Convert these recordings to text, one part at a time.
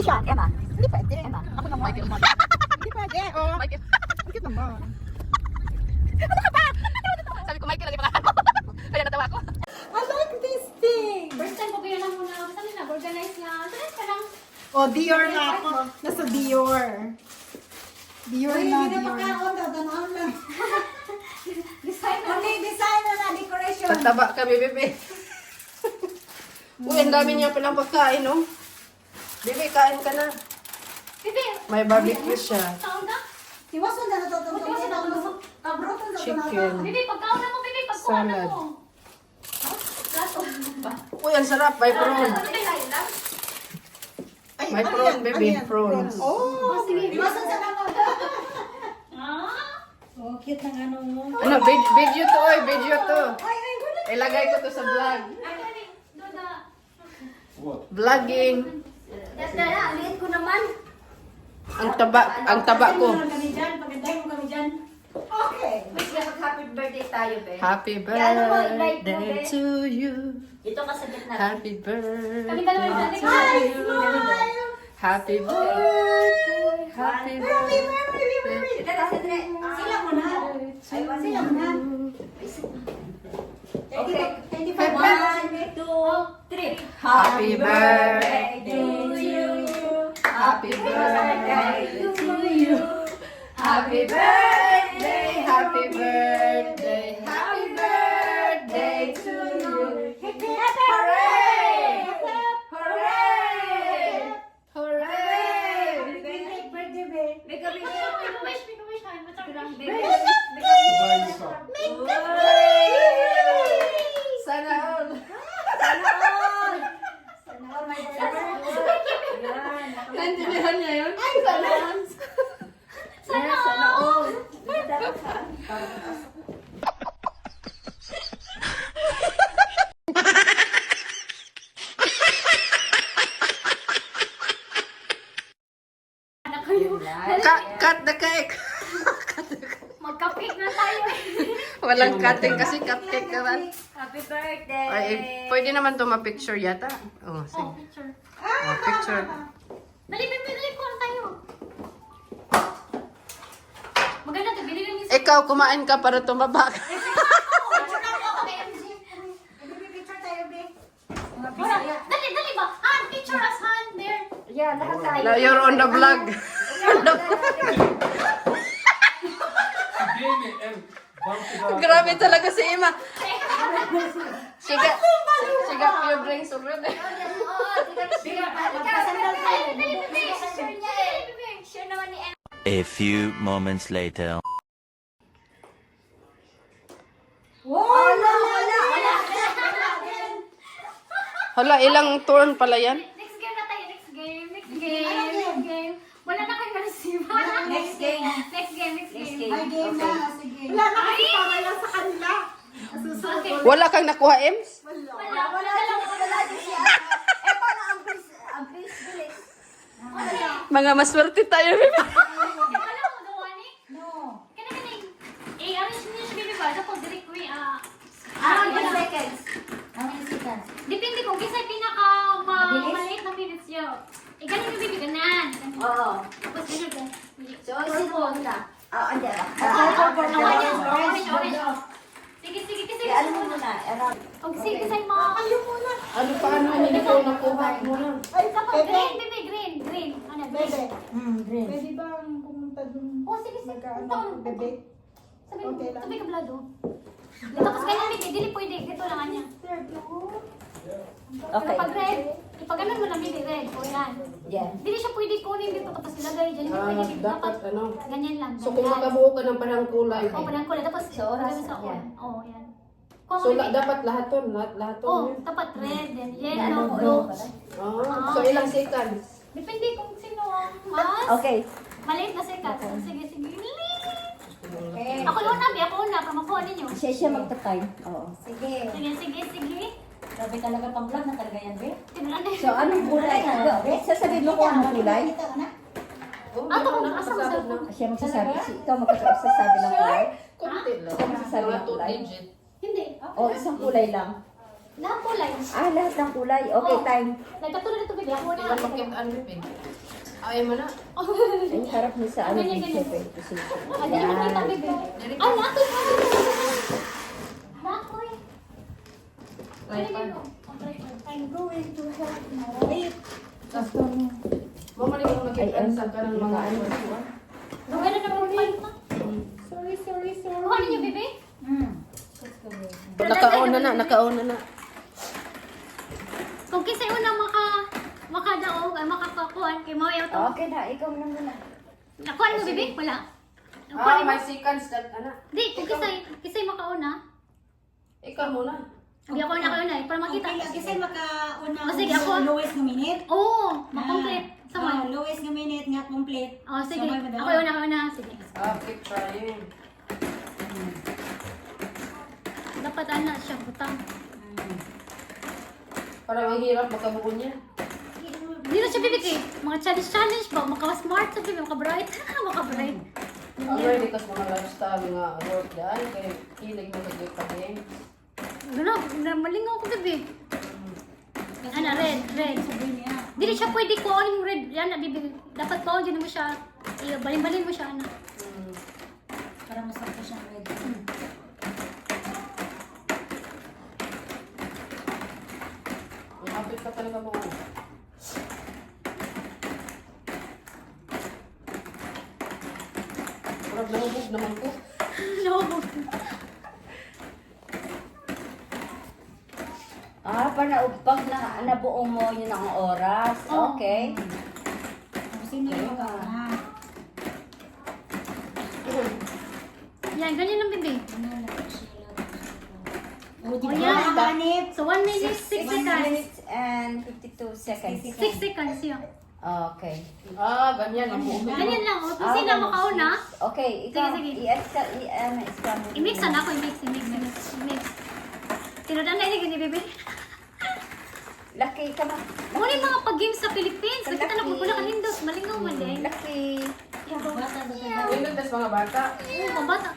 siya. Emma. Hindi pwede. Emma. Ako naman. Michael. Hindi pwede. Oh. Michael. Bakit naman? Sabi ko, Michael, lagi pangalan mo. Kaya natawa ko. I like this thing. First time ko lang muna. Basta na nag-organize na. Stress ka lang. Oh, Dior na ako. Nasa Dior. Dior na, Dior. Designer na decoration. Tataba kami, bebe. Uy, ang dami niya palang pagkain, no? Bebe, kain ka na. Bibi. May barbecue siya. Taon na? Siwasan na ito. Chicken. Bibi, pagkaon na mo, Bibi. Pagkuhan na Salad. mo. Plato. Uy, ang sarap. May prawn. Ay, May ano prawn, yan? baby, Ano yan? prawns. Oh, Sige. Siwasan sa mga. Ah? Oh, cute ng ano mo. Ano, video to, oy, video to. Ay, wala. Ilagay ko to sa vlog. Ay, ay, Doda. Vlogging. Dada, liit ko naman. Ang taba ko. Kami dyan. Pagandahin mo kami dyan. Okay. Happy birthday tayo, be. Happy Ano mo, i-like mo, birthday be? to you. Ito kasabit na. Happy birthday Kami dalawa yung to Hi, you. Happy birthday. Happy birthday. Sila mo na. Sila mo na. Okay. 25. 1, 2, 3. Happy birthday to you. Happy birthday to you. Happy birthday, happy birthday, happy birthday to you. Hooray! Hooray! Hooray! Make a wish, make a wish. Sana all. Naintindihan niya yun? Sana all. Sana all. Cut the cake! Magka-cake na tayo. Walang cutting kasi cupcake naman. Happy birthday. Ay, pwede naman to ma-picture yata. Oh, Oh, sige. picture. Oh, picture. Dali, ko na tayo. Maganda to, binili niyo Ikaw, kumain ka para tumaba ka. Dali ba? Hand, picture us, hand, there. Yeah, lahat tayo. Now you're on the vlog. Grabe talaga si Ima. Siga few drinks already. A few moments later. Hala, ilang turn pala yan? Next game na tayo, next game. Wala na kayo na-receive. Next game. Next game. May game na. Sige. wala na kasi pamala sa kanila. Susunod. Okay. Wala kang nakuha, Ems? Wala din siya. Paano ang bilis? Mga maswerte tayo. Wala mo, gawa ni? No. Kani. Arrange niyo siya, baby ba? Tapos direct ko How many seconds? How many seconds? Depende kung kisa'y pinaka maliit na minutes yun. Ganun yung baby, ganan. Oo. Tapos ganun ka. So, isip mo na. Andiyan ba? Orange. Sige. Kasi Ano mo muna? Kung sige sa'yo mga... Kayo muna. Ano paano hindi ko nakuha mo na? Ay, Tapos bebe. green, baby, green. Ano, Bebe. Green. Pwede bang pumunta dun? Oh, sige. Magkaano Ito, ko, bebe? Okay lang. Sabi ka blado. Tapos ganyan, baby, dili pwede. Ito lang kanya. Okay. Pag red, pag ganun mo lang, baby, red. O yan. Yeah. Dili siya pwede kunin dito tapos ilagay dyan. Hindi pwede dito. Dapat ano? Ganyan lang. So kung ganyan. makabuo ka ng parang kulay. Oh, parang kulay. Tapos Sa oras, gagawin sa yan. on. Oh, yan. Kung So baby- dapat lahat to, lahat to. Oh, dapat red, then Ano yellow, mo? blue. So ilang seconds? Depende kung sino ang mas Okay. maliit na sikat. Sige. Okay. Ako una, para makuha ninyo. Siya magta-time. Oo. Sige. Sige. Grabe talaga pang vlog na talaga yan, be. Tinulan na So, anong kulay? Sasabihin mo kung anong kulay? Oh, Ah, ito, nakasabot na. Siya magsasabi. Ikaw magsasabi ng kulay? Kunti lang. Ikaw magsasabi Mga ng two kulay? digit. Hindi. O, isang kulay lang. Lahat kulay. Lahat ng kulay. Okay, Oh. time. Nagkatulad ito bigla. Ako na. Ilang pakit ang bibig. Ay mo na. Ay, harap mo sa ano Ganyan, yung ganyan. seven position. Ano yung makita, bebe? Ay, nakoy! Nakoy! I'm going to help now. Wait. Mamali mo nagkikansa ka ng mga ano. Gawin na naman pa. Sorry. Kuha ninyo, bebe? Nakauna na. Kung kisay una makadaog, ay makakakuhan, kay Mawayaw to. Okay na, ikaw na muna. Nakuha mo, bebe? Wala. Ah, Nakuha mo? may seconds that ana. Di, kung kisay makauna. Ikaw muna. Hindi ako na, para makita. Okay, kasi makauna Oh, sige, ako. lowest nga minute. Oo, makomplete. Sama. Lowest nga minute nga complete. Oh, sige. Samay mo daw. Ako una. Sige. Ah, keep trying. Dapat ana siya, butang. Parang ang hirap makabuo niya. Hindi na siya bibig eh. Mga challenge ba? Maka-smart sa bibig, maka-bright. Maka-bright. Ang ready kas mga lifestyle nga work daan kay kilig mo sa pa din. Gano'n, malingaw ko bibig. Ana, red. Sabihin niya. Hindi siya pwede kuhanin yung red. Yan na bibig. Dapat kuhanin din mo siya. Balin-balin mo siya, ana. Para masakto siyang red. Kapit ka talaga mo. Parang nahubog naman ko. No. Ah, pag nabuo mo yun ang oras. Oh. Okay. Sino yung makauna? Yan, ganyan lang bibig. O, di Oh, ba? yan. Hanip. So, 1 minute, 6 1 seconds. minute and 52 seconds. 6 seconds yun. Okay. Ah, ganyan ang buo. Ganyan lang. O, kung Ah, sino ganun. makauna, Okay, ikaw, Sige. i-extra mo. i-mix na ako. I-mix. Tinodan na ini bibig. Lucky ka ma. Muna yung mga pag-games sa Philippines. Nakita na Lucky. kung wala kanindot. Malingaw man din. Lucky. Bata ba tayo? Inutas mga bata. Mga bata.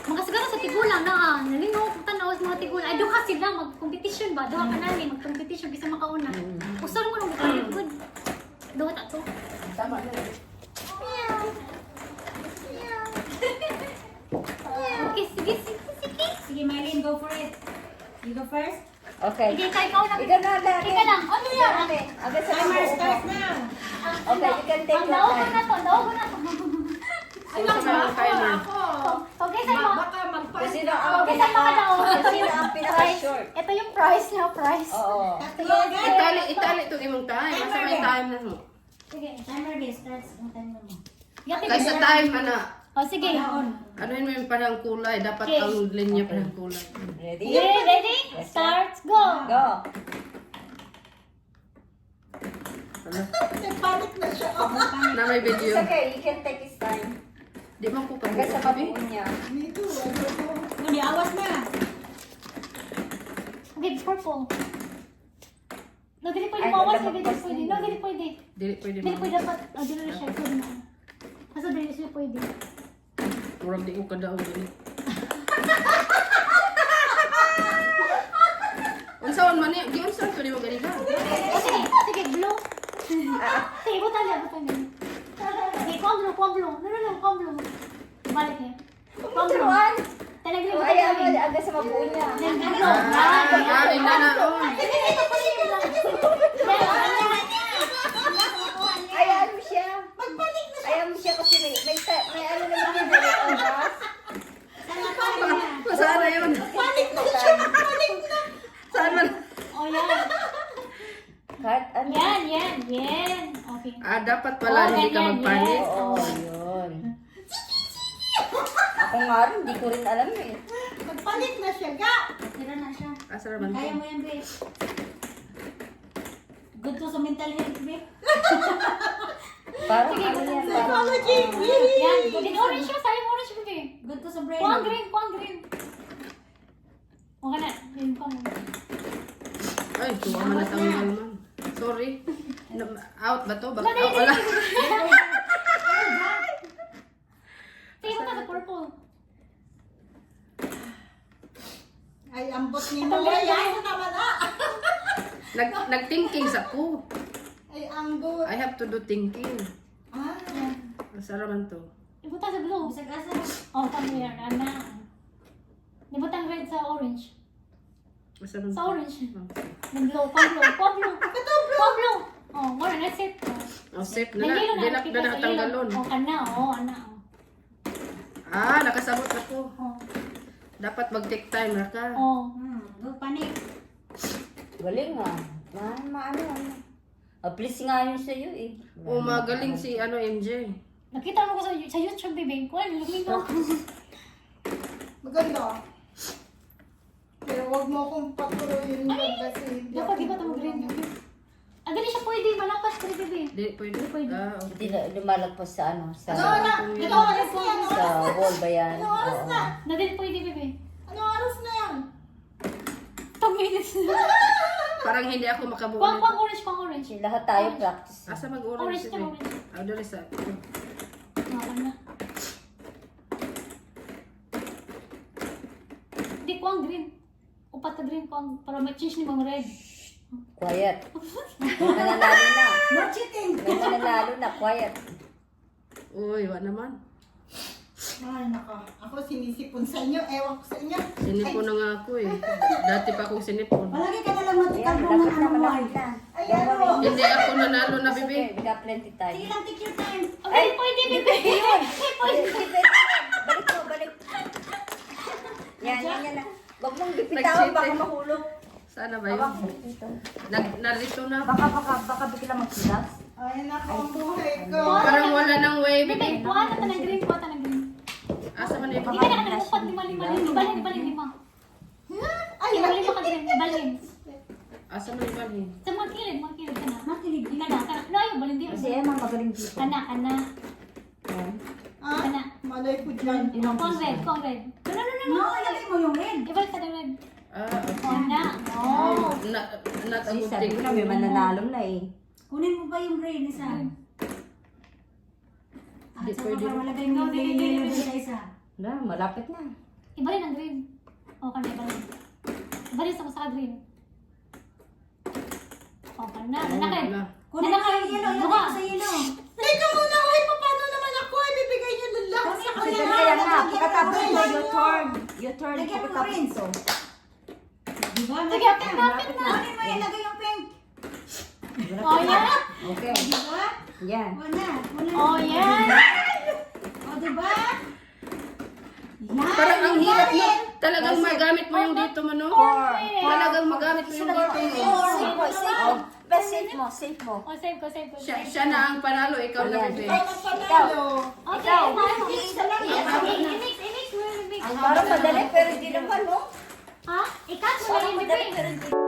Mga sigara sa tigulang na nalingaw kung tanaw sa mga tigulang. Ay, duha sila. Mag-competition ba? Duha ka namin. Mag-competition. Bisa makauna. Usar mo nung good. Good. Duha ta to. Tama na. Okay, sige. Sige, Mylene, go for it. You go first. Okay. Sige, ikaw na. Ikaw na, Lucky. Ikaw lang. Ano yan? Agad sa Timer mga start upo. now. Okay, you can take Ang your daog ko time. na to. Daog ko na to. Sino sa mga timer? Okay, sa'yo. Kung sino ang Okay, sa'yo makadaog. Kung sino ang pinaka-short. Ito yung price niya, price. Oo. Itali ito imong time. Masa may time na mo. Sige. Timer din, starts ang timer mo. Yakin Kaysa time, ana. O, sige. Ano yun mo yung parang kulay? Dapat Okay. ang linya parang kulay. Ready? Okay, ready? Start, go! Go. Nagpanik na siya. Na may It's video. okay, you can take his time. Di man ko Agad sa pag-sabi. mabuo niya. Hindi, awas na. Okay, purple. No, dili pwede Ay, mawas. dapat Dili pas pwede. yun. No, dili pwede. Dili pwede Dili mo. pwede dapat. Oh, dili na siya. Pwede na. Asa dili siya pwede. Murag di ko kadaog dili. Unsaon man ni? Giunsa ko di mo ganina. O, sige. Sige, blue. Sige, butan niya. Okay, kuwang blue. No, kuwang blue. Balik niya. Kuwang blue. Turuan. Talagang Oh, butan ayan, niya. agad sa mabuo niya. Blue. Ina na. Sige, ito pa rin lang. Ayan mo siya. Ayan mo siya kasi may ano naman yung may oras. Saan na yun? Panik na siya. Saan man? Oh, yan. Kahit ano. Yan. Okay. Ah, dapat pala hindi ka ganyan, magpanik. yes. Oo, yun. Ako nga rin, hindi ko rin alam eh. Nagpanik na siya, ga. Tira na siya. Asa man Kaya ko? mo yan, babe. Good to sa mental health, babe. Parang ano yan, parang... Yan. Din orange siya. Sayang orange siya. Good to sa brain. Kuwang green. Okay na. Yun pa mo. Ay, tuwa man na tanggal man. Sorry. Out ba to? Back out wala. Sige, punta sa purple. Ay, ambot ni mo. Ay, ay, naman na. Nag-thinking sa ko. Ay, ambot. I have to do thinking. Asa raman to? Ibutan sa blue. Sa gasa. Oh, come here, ana. Ibutan red sa orange. Asa raman Sa to? orange. Oh. Ng blue, pang blue. Pang blue. Oh, more that's it. Oh, safe Na na yellow na. Di na kita sa natanggalon. yellow. Oh, kana, oh, ana. Ah, nakasabot na ko. Oh. Dapat mag-take time na ka. Oh. Panik. Galing ah. Maano. Please nga yun sa'yo eh. O magaling si ano MJ. Nakita mo ko sa YouTube, baby. Kuha, lumingo. Maganda. Pero wag mo akong patuloyin kasi hindi Dapat ako iba itong green. Ang dali siya pwede, malakas pwede, baby. Di pwede. Pwede. Ah, Hindi okay. na lumalagpas sa ano, sa Ito oras na yan. sa wall ba yan? Ano oras Oo. na? Nadali pwede, baby. Ano oras na yan? 2 minutes. Parang hindi ako Pang makabuo. orange, pang orange. Lahat tayo practice. Asa mag-orange Orange si na orange. Ah, dali sa. Makan na. Hindi ko ang green. Upat ka green ko ang para ma-change ni Mang Red. Quiet. May nananalo na. No cheating. May nananalo na. Quiet. Uy, wa naman. Ay, naka. Ako sinisipon sa inyo. Ewan ko sa inyo. Sinipon na nga ako eh. Dati pa akong sinipon. Palagi ka na lang Ayan, matikal mo ng malapit na, ano mo. malapit na. Ayan Don't o. worry. Hindi ako nanalo na, It's bibi. okay. We got plenty time. Sige lang, take your time. Okay, pwede, baby. Balik mo, balik. Yan na. Huwag mong bipitawan, baka mahulog. Sana ba yun? Hawak mo dito. Narito na. Baka bigla magsilas. Ay, naka ang buhay ko. Parang wala nang way, Baby, bibi. kuha na ta ng green, kuha ta ng green. Asa man yung Hindi ka na nagpupat, lima. Ibalhin. Ay, Ibalhin mo ka green, ibalhin. Asa man yung balhin? Sa mga kilid ka na. Makilig. Kana. No, ayaw, balhin di. Kasi Emma magaling dito. Kana. Yan. ah, malay ko dyan. Yun ang Kung gusto. red. No. No, ilagay mo yung red. Ibalik ka ng red. Ah, okay. Kana. Oh, Oh. not a Kasi good sabi thing. ko na may mananalo na eh. Kunin mo ba yung green isa? At Di saka pwede. para malagay mo yung yellow doon sa isa. Na, malapit na. Ibalhin ang green. O, kana, ibalhin. Ibalhin sa green. O, kana. Nanakay. Wala. Kunin mo yung yellow, ilagay mo sa yellow. Teka muna, ay, paano naman ako? Ay, bibigay niyo lang sa Kunin mo Kasi yung kaya nga, yellow, pagkatapos lagyan mo mo your turn. Your turn, Lagyan mo pagkatapos rin. ito. Diba? Sige, kapit na. Kunin mo ilagay yung pink. Oh, yan. Okay. Diba? Yan. Wala. Oh, yan. O, diba? Yan. Parang ang hirap mo. Yan. Talagang magamit mo yung dito mo, no? Talagang magamit mo yung dito mo. Safe mo, safe mo. Best safe mo, safe mo. O, save ko. Siya na ang panalo, ikaw na Ayan. bibi. Ikaw ang panalo. Okay, Ikaw. Isa lang. i-mix mo yung bibig. Parang madali pero hindi naman, no? Ha? Ikat mo na Parang yung madali bibig. pero hindi.